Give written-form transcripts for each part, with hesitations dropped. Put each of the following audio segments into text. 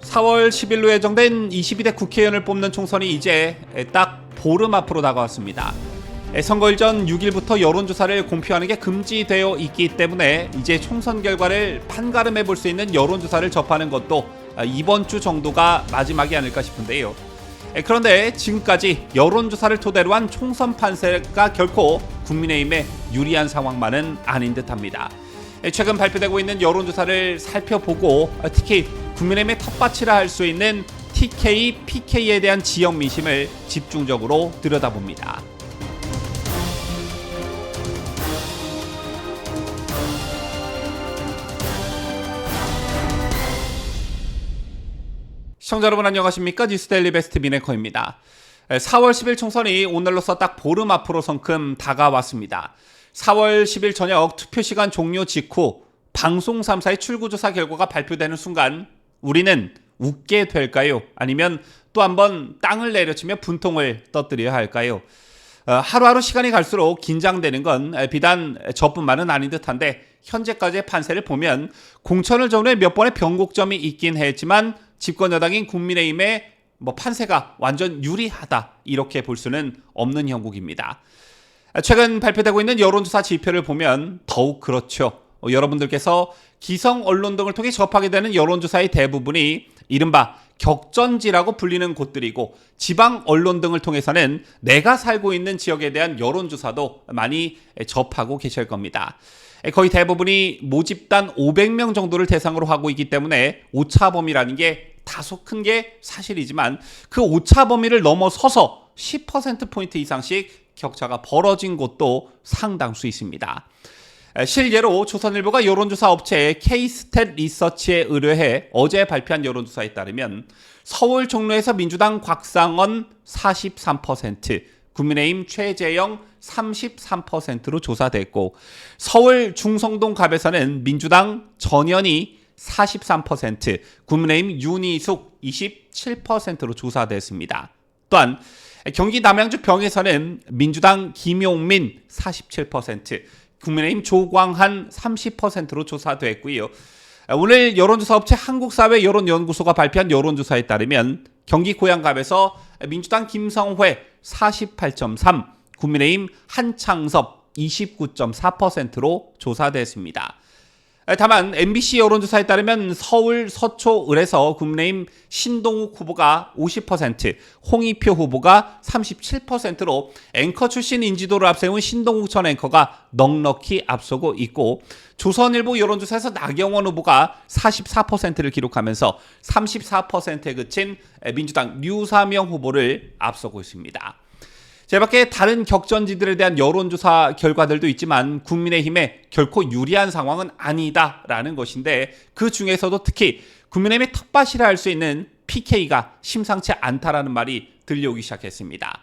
4월 10일로 예정된 22대 국회의원을 뽑는 총선이 이제 딱 보름 앞으로 다가왔습니다. 선거일 전 6일부터 여론조사를 공표하는 게 금지되어 있기 때문에 이제 총선 결과를 판가름해 볼 수 있는 여론조사를 접하는 것도 이번 주 정도가 마지막이 아닐까 싶은데요. 그런데 지금까지 여론조사를 토대로 한 총선 판세가 결코 국민의힘에 유리한 상황만은 아닌 듯합니다. 최근 발표되고 있는 여론조사를 살펴보고 특히 국민의힘의 텃밭이라 할 수 있는 TK, PK에 대한 지역 민심을 집중적으로 들여다봅니다. 시청자 여러분 안녕하십니까? 뉴스데일리 베스트 미네커입니다. 4월 10일 총선이 오늘로서 딱 보름 앞으로 성큼 다가왔습니다. 4월 10일 저녁 투표시간 종료 직후 방송 3사의 출구조사 결과가 발표되는 순간 우리는 웃게 될까요? 아니면 또 한번 땅을 내려치며 분통을 떠들여야 할까요? 하루하루 시간이 갈수록 긴장되는 건 비단 저뿐만은 아닌 듯한데 현재까지의 판세를 보면 공천을 전후에 몇 번의 변곡점이 있긴 했지만 집권 여당인 국민의힘의 판세가 완전 유리하다 이렇게 볼 수는 없는 형국입니다. 최근 발표되고 있는 여론조사 지표를 보면 더욱 그렇죠. 여러분들께서 기성 언론 등을 통해 접하게 되는 여론조사의 대부분이 이른바 격전지라고 불리는 곳들이고 지방 언론 등을 통해서는 내가 살고 있는 지역에 대한 여론조사도 많이 접하고 계실 겁니다. 거의 대부분이 모집단 500명 정도를 대상으로 하고 있기 때문에 오차 범위라는 게 다소 큰 게 사실이지만 그 오차 범위를 넘어서서 10%포인트 이상씩 격차가 벌어진 곳도 상당수 있습니다. 실례로 조선일보가 여론조사 업체 K-스탯 리서치에 의뢰해 어제 발표한 여론조사에 따르면 서울 종로에서 민주당 곽상원 43%, 국민의힘 최재형 33%로 조사됐고 서울 중성동 갑에서는 민주당 전현희 43%, 국민의힘 윤희숙 27%로 조사됐습니다. 또한 경기 남양주 병에서는 민주당 김용민 47%, 국민의힘 조광한 30%로 조사됐고요. 오늘 여론조사 업체 한국사회여론연구소가 발표한 여론조사에 따르면 경기 고양갑에서 민주당 김성회 48.3, 국민의힘 한창섭 29.4%로 조사됐습니다. 다만 MBC 여론조사에 따르면 서울 서초을에서 국민의힘 신동욱 후보가 50%, 홍익표 후보가 37%로 앵커 출신 인지도를 앞세운 신동욱 전 앵커가 넉넉히 앞서고 있고 조선일보 여론조사에서 나경원 후보가 44%를 기록하면서 34%에 그친 민주당 류사명 후보를 앞서고 있습니다. 제밖에 다른 격전지들에 대한 여론조사 결과들도 있지만 국민의힘에 결코 유리한 상황은 아니다라는 것인데 그 중에서도 특히 국민의힘의 텃밭이라 할 수 있는 PK가 심상치 않다라는 말이 들려오기 시작했습니다.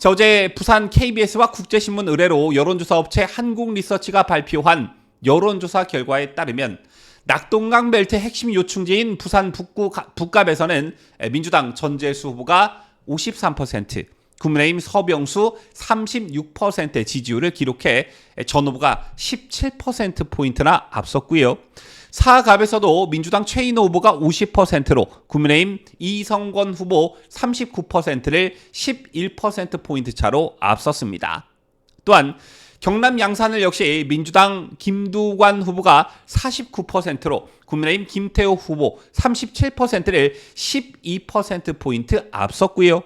어제 부산 KBS와 국제신문 의뢰로 여론조사 업체 한국리서치가 발표한 여론조사 결과에 따르면 낙동강 벨트 핵심 요충지인 부산 북갑에서는 민주당 전재수 후보가 53%, 국민의힘 서병수 36%의 지지율을 기록해 전 후보가 17%포인트나 앞섰고요. 사갑에서도 민주당 최인호 후보가 50%로 국민의힘 이성건 후보 39%를 11%포인트 차로 앞섰습니다. 또한 경남 양산을 역시 민주당 김두관 후보가 49%로 국민의힘 김태호 후보 37%를 12%포인트 앞섰고요.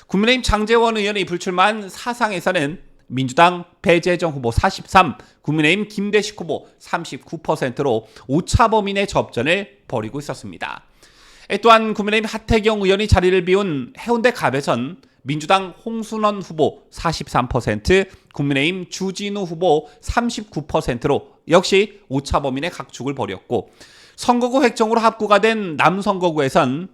국민의힘 장제원 의원이 불출마한 사상에서는 민주당 배재정 후보 43, 국민의힘 김대식 후보 39%로 오차 범위 내 접전을 벌이고 있었습니다. 또한 국민의힘 하태경 의원이 자리를 비운 해운대 갑에선 민주당 홍순원 후보 43%, 국민의힘 주진우 후보 39%로 역시 오차 범위 내 각축을 벌였고 선거구 획정으로 합구가 된 남선거구에선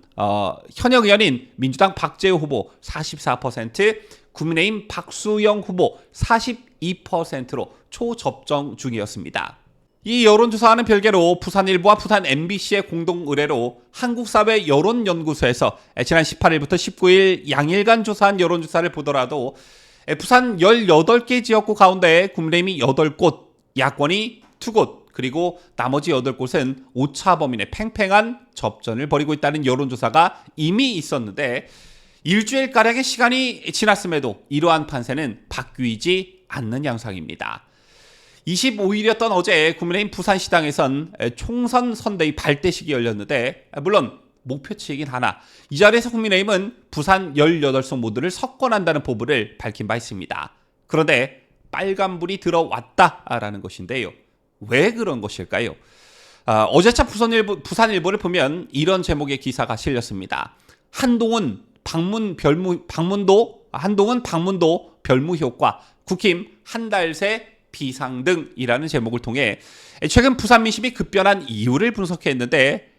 현역 의원인 민주당 박재우 후보 44%, 국민의힘 박수영 후보 42%로 초접정 중이었습니다. 이 여론조사와는 별개로 부산일보와 부산 MBC의 공동 의뢰로 한국사회여론연구소에서 지난 18일부터 19일 양일간 조사한 여론조사를 보더라도 부산 18개 지역구 가운데 국민의힘이 8곳, 야권이 2곳, 그리고 나머지 8곳은 오차범위내 팽팽한 접전을 벌이고 있다는 여론조사가 이미 있었는데 일주일가량의 시간이 지났음에도 이러한 판세는 바뀌지 않는 양상입니다. 25일이었던 어제 국민의힘 부산시당에선 총선 선대위 발대식이 열렸는데 물론 목표치이긴 하나 이 자리에서 국민의힘은 부산 18석 모두를 석권한다는 포부를 밝힌 바 있습니다. 그런데 빨간불이 들어왔다라는 것인데요. 왜 그런 것일까요? 어제차 부산일보를 보면 이런 제목의 기사가 실렸습니다. 한동훈 방문도 별무 효과 국힘 한 달 새 비상등이라는 제목을 통해 최근 부산 민심이 급변한 이유를 분석했는데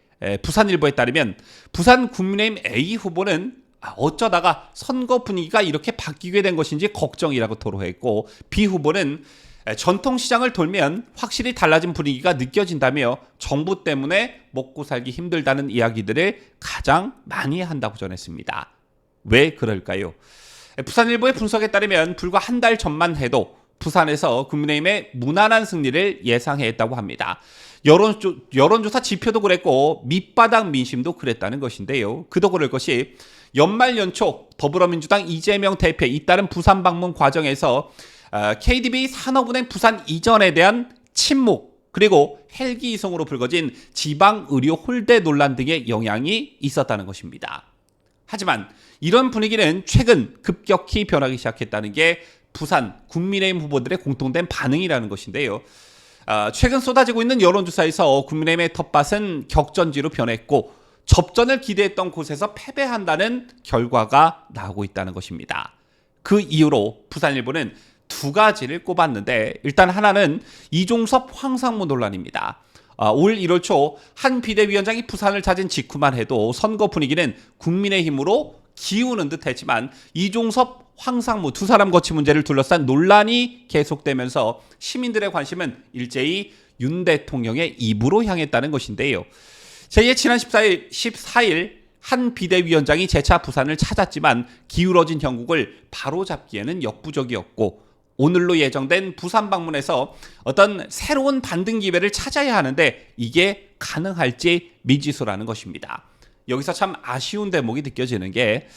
부산일보에 따르면 부산 국민의힘 A 후보는 어쩌다가 선거 분위기가 이렇게 바뀌게 된 것인지 걱정이라고 토로했고 B 후보는 전통시장을 돌면 확실히 달라진 분위기가 느껴진다며 정부 때문에 먹고 살기 힘들다는 이야기들을 가장 많이 한다고 전했습니다. 왜 그럴까요? 부산일보의 분석에 따르면 불과 한 달 전만 해도 부산에서 국민의힘의 무난한 승리를 예상했다고 합니다. 여론조사 지표도 그랬고 밑바닥 민심도 그랬다는 것인데요. 그도 그럴 것이 연말 연초 더불어민주당 이재명 대표의 잇따른 부산 방문 과정에서 KDB 산업은행 부산 이전에 대한 침묵 그리고 헬기 이송으로 불거진 지방의료 홀대 논란 등의 영향이 있었다는 것입니다. 하지만 이런 분위기는 최근 급격히 변하기 시작했다는 게 부산 국민의힘 후보들의 공통된 반응이라는 것인데요. 최근 쏟아지고 있는 여론조사에서 국민의힘의 텃밭은 격전지로 변했고 접전을 기대했던 곳에서 패배한다는 결과가 나오고 있다는 것입니다. 그 이유로 부산일보는 두 가지를 꼽았는데 일단 하나는 이종섭 황상무 논란입니다. 올 1월 초 한 비대위원장이 부산을 찾은 직후만 해도 선거 분위기는 국민의힘으로 기우는 듯 했지만 이종섭 황상무 두 사람 거치 문제를 둘러싼 논란이 계속되면서 시민들의 관심은 일제히 윤 대통령의 입으로 향했다는 것인데요. 제2의 지난 14일 한 비대위원장이 재차 부산을 찾았지만 기울어진 형국을 바로잡기에는 역부족이었고 오늘로 예정된 부산 방문에서 어떤 새로운 반등 기회를 찾아야 하는데 이게 가능할지 미지수라는 것입니다. 여기서 참 아쉬운 대목이 느껴지는 게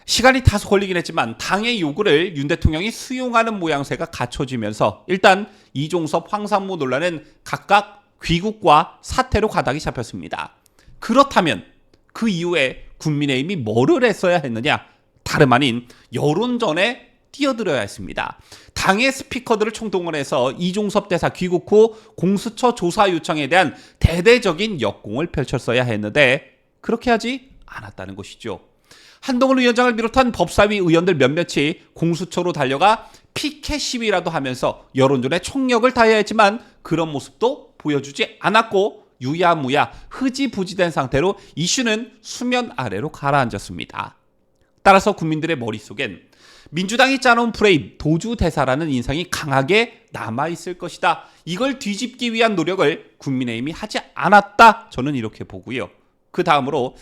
시간이 다소 걸리긴 했지만 당의 요구를 윤 대통령이 수용하는 모양새가 갖춰지면서 일단 이종섭 황상무 논란은 각각 귀국과 사퇴로 가닥이 잡혔습니다. 그렇다면 그 이후에 국민의힘이 뭐를 했어야 했느냐? 다름 아닌 여론전에 뛰어들어야 했습니다. 당의 스피커들을 총동원해서 이종섭 대사 귀국 후 공수처 조사 요청에 대한 대대적인 역공을 펼쳤어야 했는데 그렇게 하지 않았다는 것이죠. 한동훈 위원장을 비롯한 법사위 의원들 몇몇이 공수처로 달려가 피켓 시위라도 하면서 여론전에 총력을 다해야 했지만 그런 모습도 보여주지 않았고 유야무야 흐지부지된 상태로 이슈는 수면 아래로 가라앉았습니다. 따라서 국민들의 머릿속엔 민주당이 짜놓은 프레임 도주대사라는 인상이 강하게 남아있을 것이다. 이걸 뒤집기 위한 노력을 국민의힘이 하지 않았다. 저는 이렇게 보고요. 그 다음으로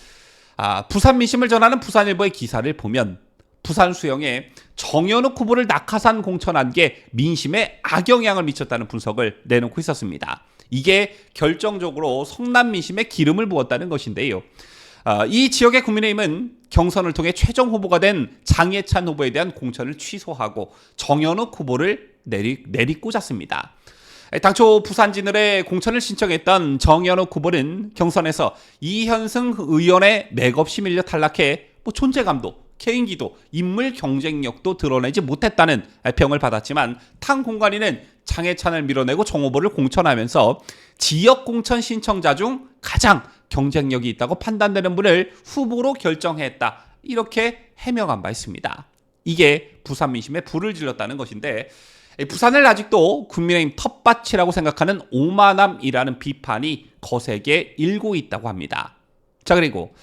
부산 민심을 전하는 부산일보의 기사를 보면 부산 수영에 정현욱 후보를 낙하산 공천한 게 민심에 악영향을 미쳤다는 분석을 내놓고 있었습니다. 이게 결정적으로 성남 민심에 기름을 부었다는 것인데요. 이 지역의 국민의힘은 경선을 통해 최종 후보가 된 장해찬 후보에 대한 공천을 취소하고 정현욱 후보를 내리꽂았습니다. 당초 부산 진을에 공천을 신청했던 정현욱 후보는 경선에서 이현승 의원의 맥없이 밀려 탈락해 존재감도 개인기도 인물 경쟁력도 드러내지 못했다는 평을 받았지만 탕 공관위는 장해찬을 밀어내고 정 후보를 공천하면서 지역 공천 신청자 중 가장 경쟁력이 있다고 판단되는 분을 후보로 결정했다. 이렇게 해명한 바 있습니다. 이게 부산 민심에 불을 질렀다는 것인데 부산을 아직도 국민의힘 텃밭이라고 생각하는 오만함이라는 비판이 거세게 일고 있다고 합니다. 자, 그리고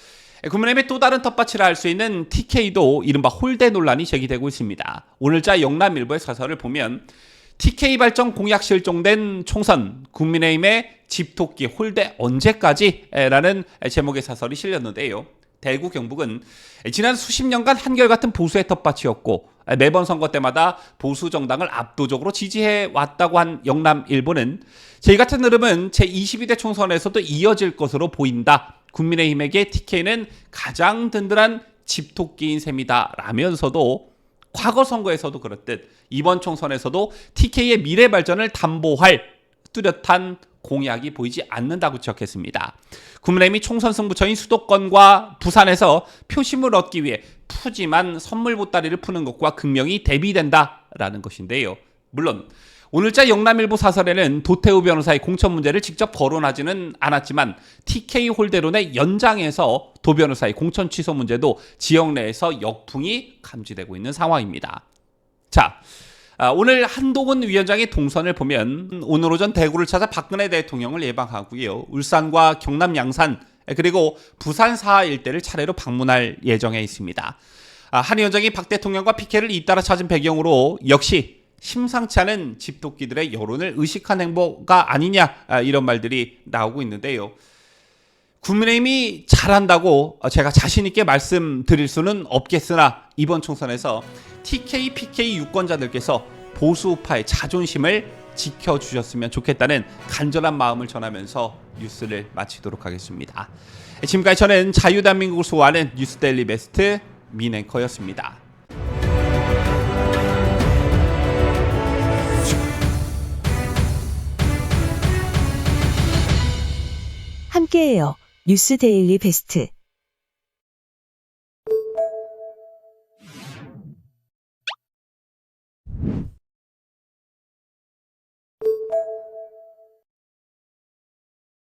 국민의힘의 또 다른 텃밭이라 할 수 있는 TK도 이른바 홀대 논란이 제기되고 있습니다. 오늘자 영남일보의 사설을 보면 TK 발정 공약 실종된 총선 국민의힘의 집토끼 홀대 언제까지? 라는 제목의 사설이 실렸는데요. 대구 경북은 지난 수십 년간 한결같은 보수의 텃밭이었고 매번 선거 때마다 보수 정당을 압도적으로 지지해 왔다고 한 영남 일보는 저희 같은 흐름은 제22대 총선에서도 이어질 것으로 보인다. 국민의힘에게 TK는 가장 든든한 집토끼인 셈이다 라면서도 과거 선거에서도 그렇듯 이번 총선에서도 TK의 미래 발전을 담보할 뚜렷한 공약이 보이지 않는다고 지적했습니다. 국민의힘이 총선 승부처인 수도권과 부산에서 표심을 얻기 위해 푸짐한 선물 보따리를 푸는 것과 극명히 대비된다라는 것인데요. 물론 오늘자 영남일보 사설에는 도태우 변호사의 공천 문제를 직접 거론하지는 않았지만 TK 홀대론의 연장에서 도 변호사의 공천 취소 문제도 지역 내에서 역풍이 감지되고 있는 상황입니다. 자, 오늘 한동훈 위원장의 동선을 보면 오늘 오전 대구를 찾아 박근혜 대통령을 예방하고요. 울산과 경남 양산 그리고 부산 사하 일대를 차례로 방문할 예정에 있습니다. 한 위원장이 박 대통령과 PK를 잇따라 찾은 배경으로 역시 심상치 않은 집토끼들의 여론을 의식한 행보가 아니냐 이런 말들이 나오고 있는데요. 국민의힘이 잘한다고 제가 자신 있게 말씀드릴 수는 없겠으나 이번 총선에서 TK, PK 유권자들께서 보수파의 자존심을 지켜주셨으면 좋겠다는 간절한 마음을 전하면서 뉴스를 마치도록 하겠습니다. 지금까지 저는 자유대한민국을 수호하는 뉴스데일리 베스트 민앵커였습니다. 함께해요. 뉴스 데일리 베스트.